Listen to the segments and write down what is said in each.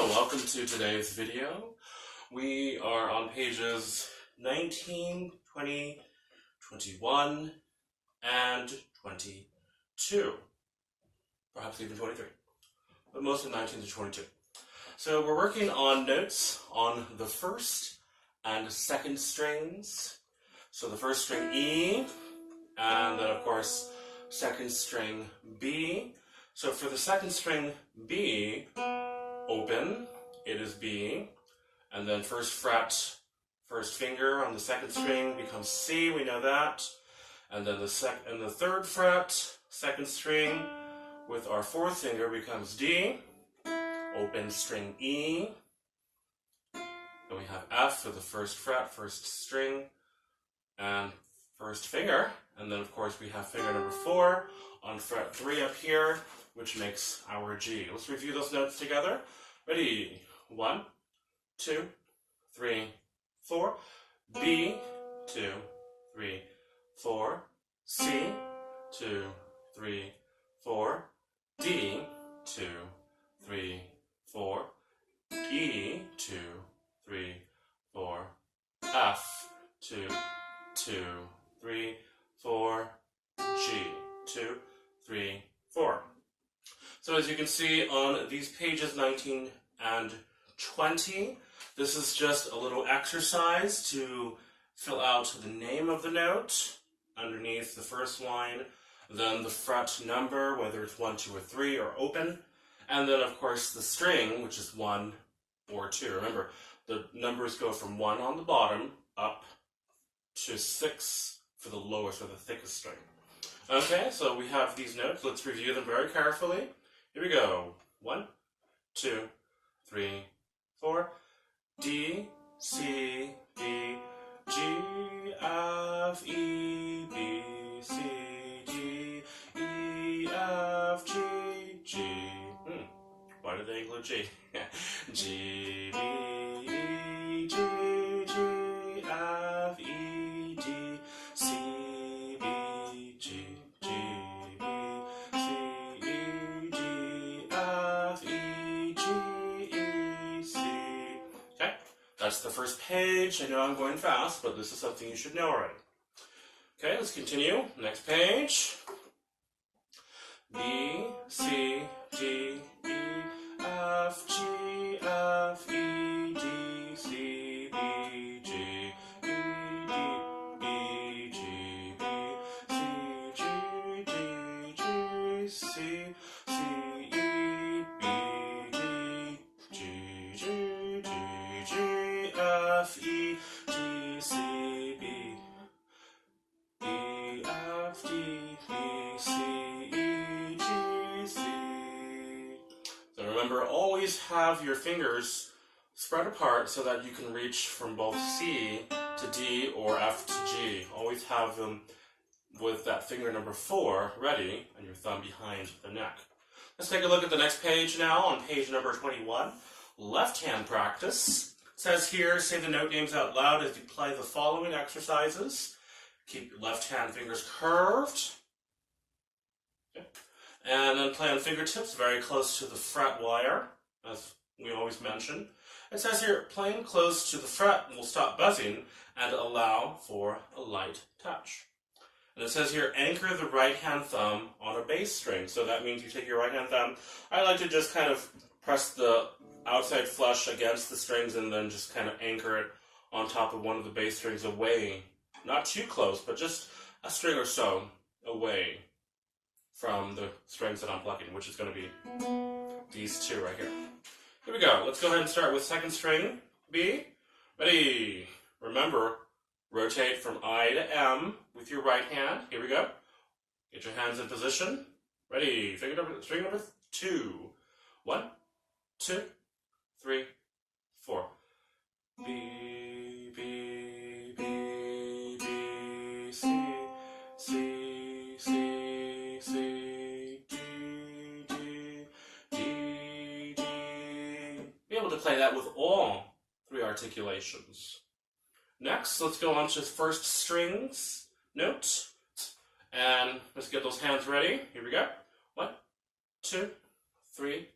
welcome to today's video. We are on pages 19, 20, 21, and 22. Perhaps even 23, but mostly 19 to 22. So we're working on notes on the first and second strings. So the first string E, and then of course second string B. So for the second string B, open, it is B, and then first fret, first finger on the second string becomes C, we know that, and then the third fret, second string, with our fourth finger becomes D, open string E, then we have F for the first fret, first string, and first finger, and then of course we have finger number 4 on fret 3 up here, which makes our G. Let's review those notes together. Ready? 1, 2, 3, 4. B, 2, 3, 4. C, 2, 3, 4. D, 2, 3, 4. E, 2, 3, 4. F, 2, 3, 4. G, 2, 3, 4. So as you can see on these pages 19 and 20, this is just a little exercise to fill out the name of the note underneath the first line, then the fret number, whether it's 1, 2, or 3, or open, and then of course the string, which is 1 or 2. Remember, the numbers go from 1 on the bottom up to 6 for the lowest or the thickest string. Okay, so we have these notes. Let's review them very carefully. Here we go. 1, 2, 3, 4. D, C, B, G, F, E, B, C, D, E, F, G, G. Why did they include G? G, B, E, G, G, F, E, D, C, B, G, G, B, C, E, D, F, E, G, E, C. Okay, that's the first page. I know I'm going fast, but this is something you should know already. Okay, let's continue. Next page. B, C, D, E, F, G, F, E, D, C, B, G, E, D, B, G, B, C, G, D, G, C, C, E, B, D, G, G, D, G, F, E, D, C, B, E, F, D, B, C, E, G, C. So remember, always have your fingers spread apart so that you can reach from both C to D or F to G. Always have them with that finger number 4 ready and your thumb behind the neck. Let's take a look at the next page now on page number 21. Left hand practice. It says here, say the note names out loud as you play the following exercises. Keep your left hand fingers curved. Okay. And then play on fingertips very close to the fret wire, as we always mention. It says here, playing close to the fret will stop buzzing and allow for a light touch. And it says here, anchor the right hand thumb on a bass string. So that means you take your right hand thumb. I like to just kind of press the outside flush against the strings and then just kind of anchor it on top of one of the bass strings away. Not too close, but just a string or so away from the strings that I'm plucking, which is going to be these two right here. Here we go. Let's go ahead and start with second string B. Ready? Remember, rotate from I to M with your right hand. Here we go. Get your hands in position. Ready? String number 2. 1, 2, 3, 4. B, B, B, B, C, C, C, C, D, D, D, D. Be able to play that with all 3 articulations. Next, let's go on to first strings note. And let's get those hands ready. Here we go. 1, 2, 3,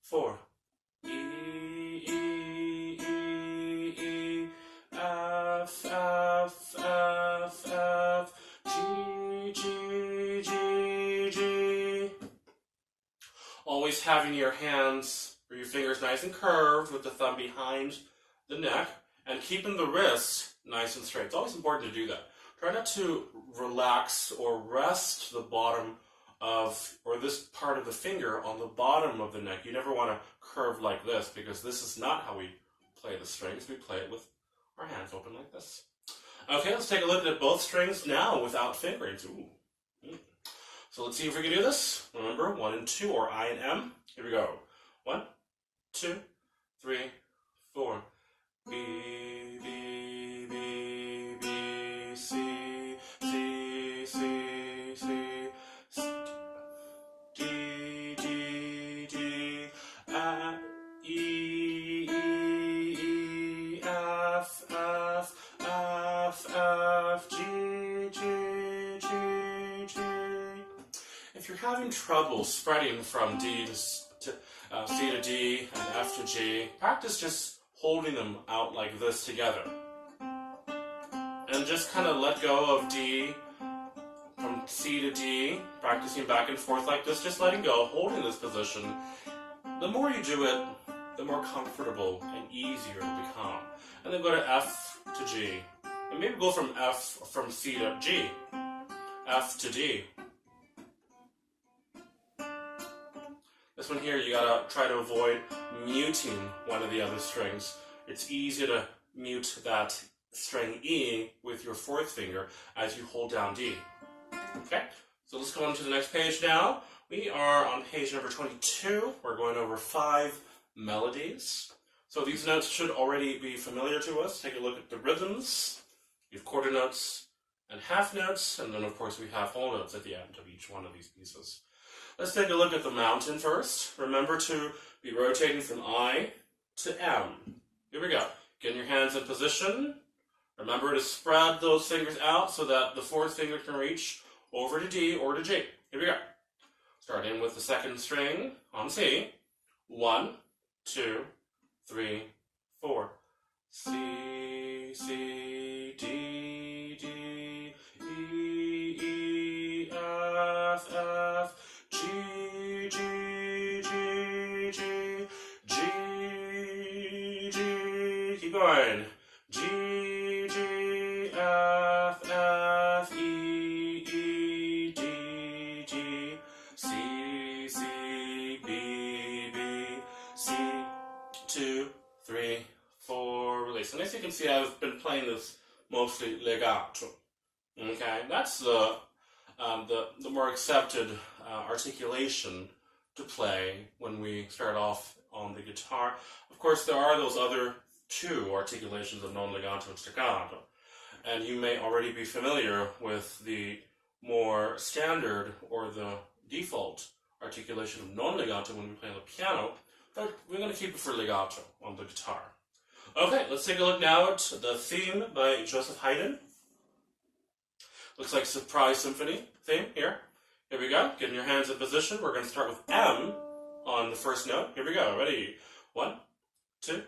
4. E, having your hands or your fingers nice and curved with the thumb behind the neck and keeping the wrist nice and straight. It's always important to do that. Try not to relax or rest the bottom of, or this part of the finger on the bottom of the neck. You never want to curve like this, because this is not how we play the strings. We play it with our hands open like this. Okay, let's take a look at both strings now without fingerings. Ooh. So let's see if we can do this. Remember, 1 and 2, or I and M. Here we go. 1, 2, 3, 4. B, B, B, B, C, C, C, C, D, D, D, E, E, F, F, F, F, G, G, G, G. If you're having trouble spreading from D to C to D and F to G, practice just holding them out like this together. And just kind of let go of D from C to D, practicing back and forth like this, just letting go, holding this position. The more you do it, the more comfortable and easier it will become. And then go to F to G. And maybe go from C to G, F to D. This one here, you gotta try to avoid muting one of the other strings. It's easy to mute that string E with your fourth finger as you hold down D. Okay, so let's go on to the next page now. We are on page number 22. We're going over 5 melodies. So these notes should already be familiar to us. Take a look at the rhythms. You have quarter notes and half notes, and then of course we have whole notes at the end of each one of these pieces. Let's take a look at the mountain first. Remember to be rotating from I to M. Here we go. Get your hands in position. Remember to spread those fingers out so that the fourth finger can reach over to D or to G. Here we go. Starting with the second string on C. 1, 2, 3, 4. C, C, D, D, E, E, F, F, G, G, G, G, G, G, keep going. G, G, F, F, E, E, D, D, C, C, B, B, C, 2, 3, 4, release. And as you can see, I've been playing this mostly legato. Okay, that's the more accepted articulation to play when we start off on the guitar. Of course, there are those other 2 articulations of non-legato and staccato, and you may already be familiar with the more standard or the default articulation of non-legato when we play on the piano, but we're going to keep it for legato on the guitar. Okay, let's take a look now at the theme by Joseph Haydn. Looks like Surprise Symphony theme here. Here we go. Getting your hands in position. We're going to start with M on the first note. Here we go. Ready? 1, 2,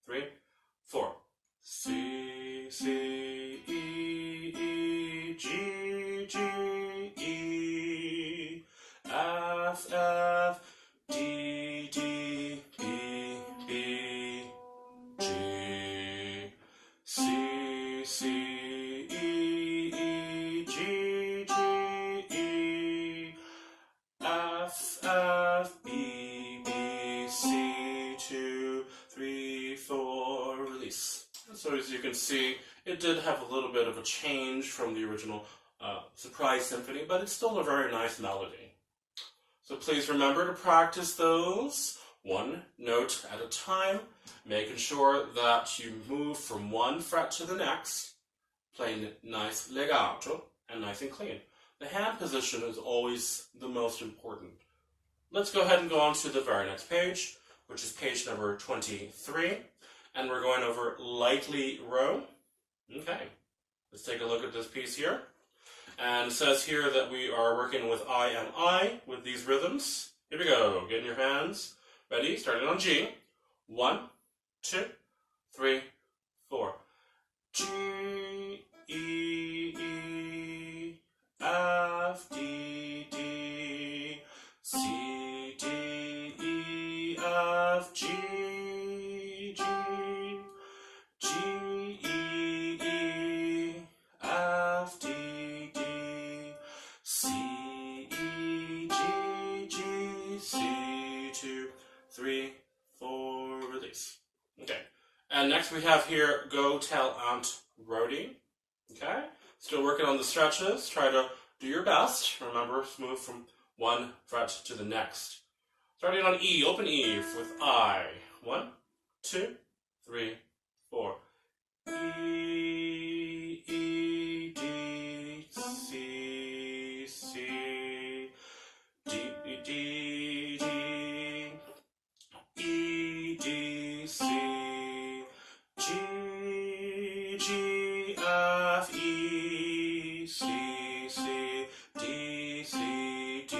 3, 4. C, C, E, E, G, G, E, F, F, D, D, B, B, G, C, C, E, E, G, G, E, F, F, B, B, C, 2, 3, 4, release. So as you can see, it did have a little bit of a change from the original Surprise Symphony, but it's still a very nice melody. So please remember to practice those one note at a time, making sure that you move from one fret to the next, playing nice legato and nice and clean. The hand position is always the most important. Let's go ahead and go on to the very next page, which is page number 23, and we're going over Lightly Row. Okay, let's take a look at this piece here. And it says here that we are working with I and I with these rhythms. Here we go. Get in your hands. Ready? Starting on G. 1, 2, 3, 4. G, E, E, F, D, D, C, D, F, G, G, G, E, E, F, D, D, C, E, G, G, C, 2, 3, 4, release. Okay. And next we have here, go tell Aunt Rhody. Okay. Still working on the stretches. Try to do your best. Remember, move from one fret to the next. Starting on E, open E with I. 1, 2, 3, 4. E, E, D, C, C, D, D, D, E, D, C, G, G, F, E, C, C, D, C, D,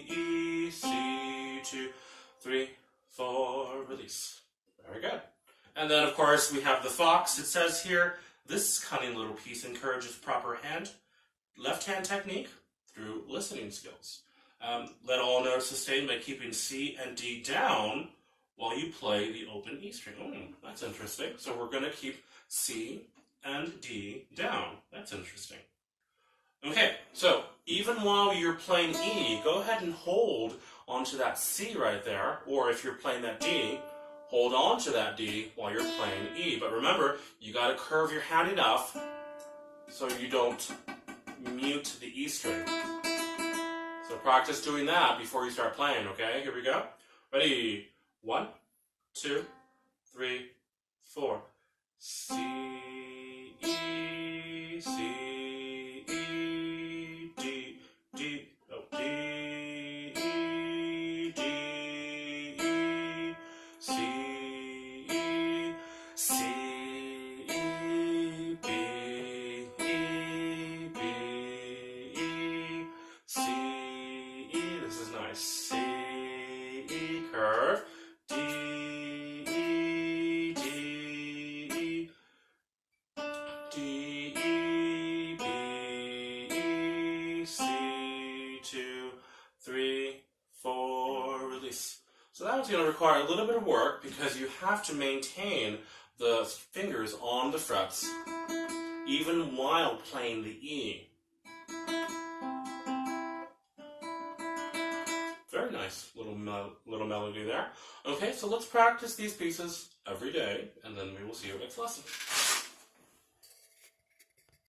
E, C, 2, 3, 4, release. Very good. And then, of course, we have the fox. It says here, this cunning little piece encourages proper left-hand technique through listening skills. Let all notes sustain by keeping C and D down while you play the open E string. That's interesting. So we're going to keep C and D down. That's interesting. Okay, so even while you're playing E, go ahead and hold onto that C right there, or if you're playing that D, hold on to that D while you're playing E. But remember, you got to curve your hand enough so you don't mute the E string. So practice doing that before you start playing, okay? Here we go. Ready? 1, 2, 3, 4. C, E, C, E, D, D, oh, D, E, D, E, C, E, C, E, B, E, B, E, C, E. This is nice. C, E, curve. D, E, D, E, D, E, B, E, C, 2, 3, 4, release. So that one's going to require a little bit of work because you have to maintain the fingers on the frets even while playing the E. Very nice little melody there. Okay, so let's practice these pieces every day, and then we will see you next lesson.